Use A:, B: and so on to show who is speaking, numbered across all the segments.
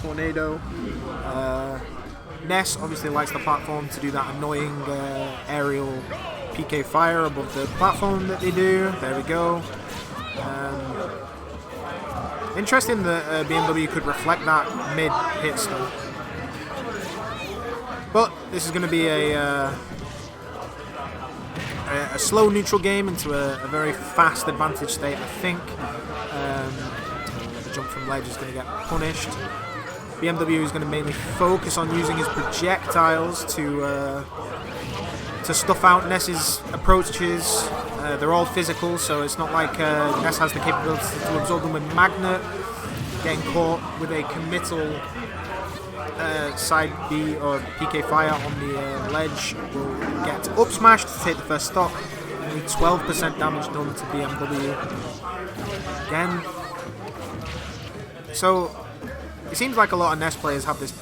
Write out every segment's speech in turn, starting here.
A: tornado. Ness obviously likes the platform to do that annoying aerial PK fire above the platform that they do. There we go. Interesting that BMW could reflect that mid-hit stun. But this is going to be a slow neutral game into a very fast advantage state, I think. The jump from ledge is going to get punished. BMW is going to mainly focus on using his projectiles to stuff out Ness's approaches. They're all physical, so it's not like Ness has the capability to absorb them with Magnet. Getting caught with a committal side B or PK fire on the ledge will get up smashed to take the first stock. Only 12% damage done to BMW. Again. So it seems like a lot of Ness players have this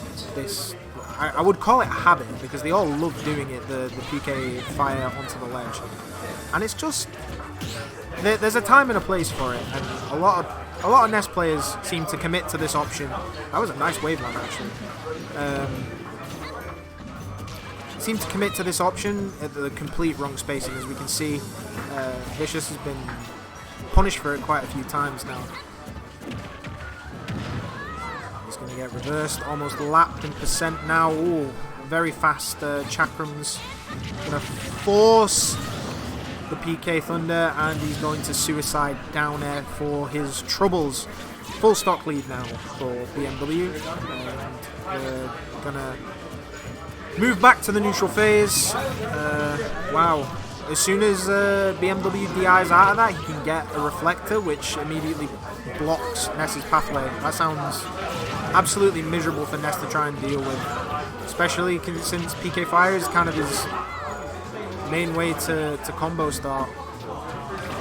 A: I would call it a habit, because they all love doing it, the PK fire onto the ledge. And it's just there's a time and a place for it, and a lot of Ness players seem to commit to this option. That was a nice wave land, actually. Seem to commit to this option at the complete wrong spacing. As we can see, Vicious has been punished for it quite a few times now. He's going to get reversed, almost lapped in percent now. Ooh, very fast chakrams. Going to force the PK Thunder, and he's going to suicide down air for his troubles. Full stock lead now for BMW, and we're gonna move back to the neutral phase. Wow, as soon as BMW DIs out of that, he can get a reflector, which immediately blocks Ness's pathway. That sounds absolutely miserable for Ness to try and deal with, especially since PK Fire is kind of his main way to combo start.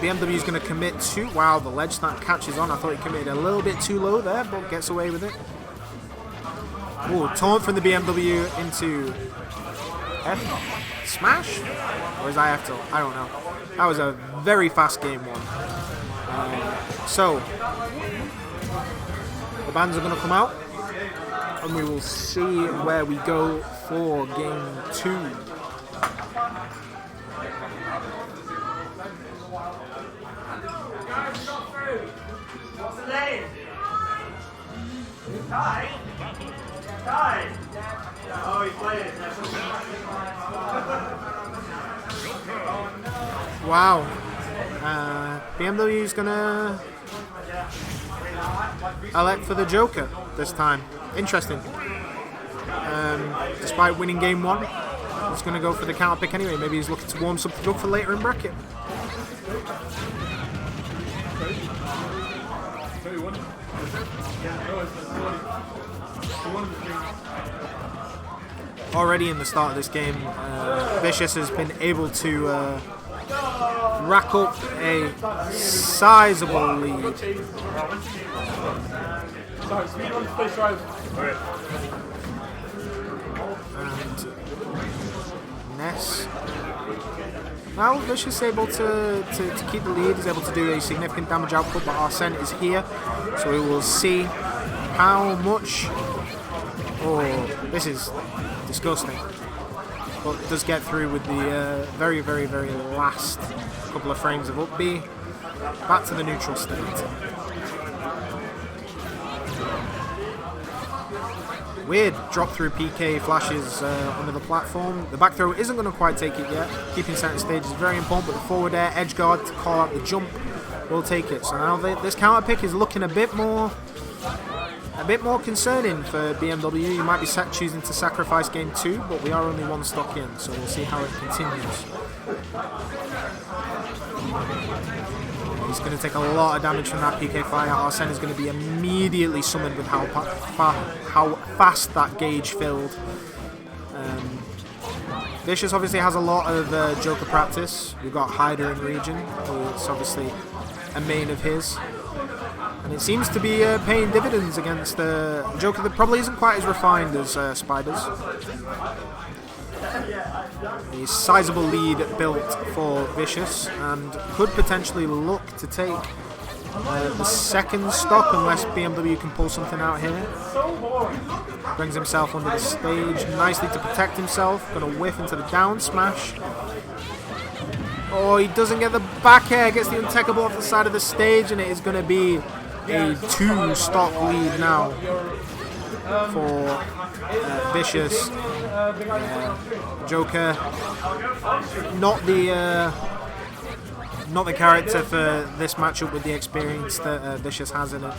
A: BMW is going to commit to... Wow, the ledge snap catches on. I thought he committed a little bit too low there, but gets away with it. Ooh, taunt from the BMW into F smash? Or is that F tilt? I don't know. That was a very fast game one. So, the bands are going to come out, and we will see where we go for game 2.
B: What's the name? Ty? Ty? Oh, he's playing.
A: Wow. BMW is gonna elect for the Joker this time. Interesting. Despite winning game 1, he's gonna go for the counter pick anyway. Maybe he's looking to warm something up for later in bracket. Already in the start of this game, Vicious has been able to rack up a sizable lead. And Ness. Well, Vicious is able to keep the lead. He's able to do a significant damage output, but Arsene is here, so we will see how much. Oh, this is disgusting. But does get through with the very, very, very last couple of frames of up B. Back to the neutral state. Weird drop through PK flashes under the platform. The back throw isn't going to quite take it yet. Keeping center stage is very important, but the forward air edge guard to call out the jump will take it. So now this counter pick is looking a bit more concerning for BMW. You might be choosing to sacrifice game 2, but we are only 1 stock in, so we'll see how it continues. He's going to take a lot of damage from that PK fire. Arsene is going to be immediately summoned with how fast that gauge filled. Vicious obviously has a lot of Joker practice. We've got Hyder in region, it's obviously a main of his. And it seems to be paying dividends against a Joker that probably isn't quite as refined as Spiders. A sizable lead built for Vicious, and could potentially look to take the second stock unless BMW can pull something out here. Brings himself under the stage nicely to protect himself. Gonna whiff into the down smash. Oh, he doesn't get the back air. Gets the untechable off the side of the stage, and it is gonna be a 2-stock lead now for Vicious. Joker, not the character for this matchup with the experience that Vicious has in it.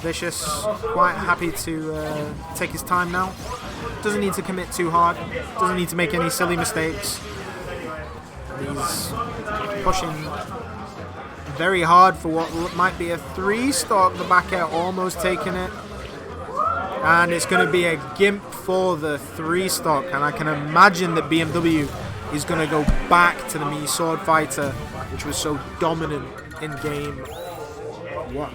A: Vicious quite happy to take his time now. Doesn't need to commit too hard. Doesn't need to make any silly mistakes. He's pushing very hard for what might be a 3-stock. The back air almost taking it. And it's going to be a gimp for the 3-stock. And I can imagine that BMW is going to go back to the Mii Sword Fighter, which was so dominant in game 1.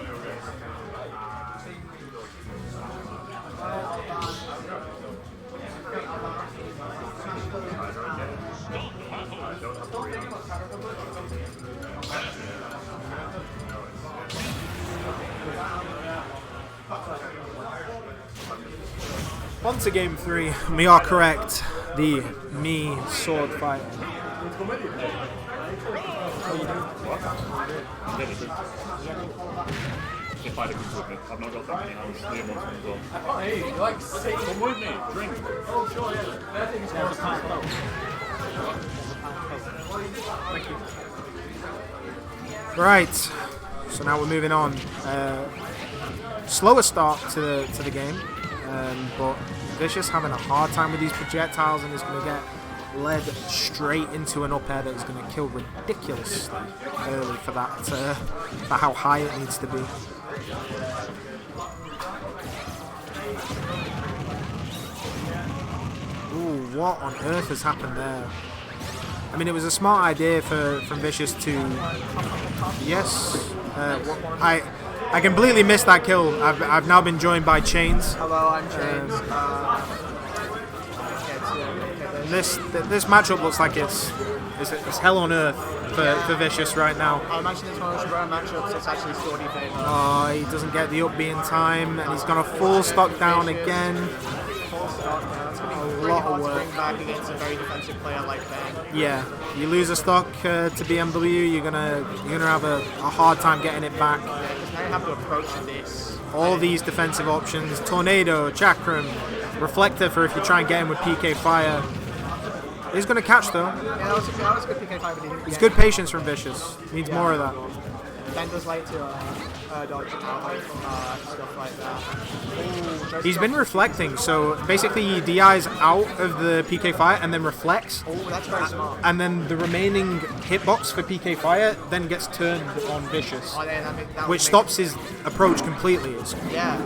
A: On to game 3. We are correct. The Mii Sword Fighter.
C: If I'd have been with me, I've not got that many hands. Liam wants one as well. I can't hear you. You like sit. Come with me. Drink. Oh, sure, yeah.
A: Thank you. Right. So now we're moving on. Slower start to the game, but Vicious having a hard time with these projectiles and is going to get led straight into an up air that is going to kill ridiculously early for that, for how high it needs to be. Ooh, what on earth has happened there? I mean, it was a smart idea from Vicious to... Yes. I completely missed that kill. I've now been joined by Chains.
D: Hello, I'm Chains.
A: This matchup looks like it's hell on earth for Vicious right now.
D: I imagine it's one of those rare matchups that's actually Swordy favor.
A: Oh, he doesn't get the up B in time, and he's gonna full stock down again.
D: Full stock now. It's going to be
A: A
D: pretty
A: lot
D: hard
A: of
D: to
A: work.
D: bring back against a very defensive player like Ben.
A: Yeah, you lose a stock to BMW, you're gonna have a hard time getting it back.
D: Yeah, because now you have to approach this.
A: All these defensive options: Tornado, Chakram, Reflector for if you try and get him with PK Fire. He's going to catch though.
D: Yeah, that was a good PK5, but he didn't
A: It's
D: get
A: good
D: it.
A: patience from Vicious. Needs more of that.
D: Ben does like to dodge out stuff like that. Ooh,
A: He's been reflecting, so basically he DIs out of the PK Fire and then reflects.
D: Oh, that's very smart.
A: And then the remaining hitbox for PK Fire then gets turned on Vicious,
D: Oh, yeah, that
A: which
D: would
A: stops his approach completely.
D: Yeah.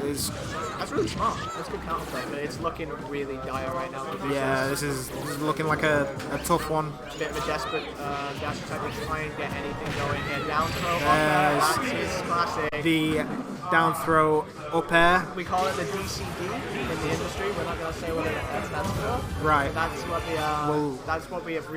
A: That's
D: really smart. That's good counterplay, but it's looking really dire right now. For Vicious.
A: yeah, this is looking like a tough one.
D: A bit of a desperate dash attack to try and get anything going here. Down throw,
A: Yes.
D: up air, that's his classic.
A: The down throw up air.
D: We call it the DCD in the industry. We're not going to say what it stands for.
A: Right.
D: But that's what the
A: Well-
D: that's what we have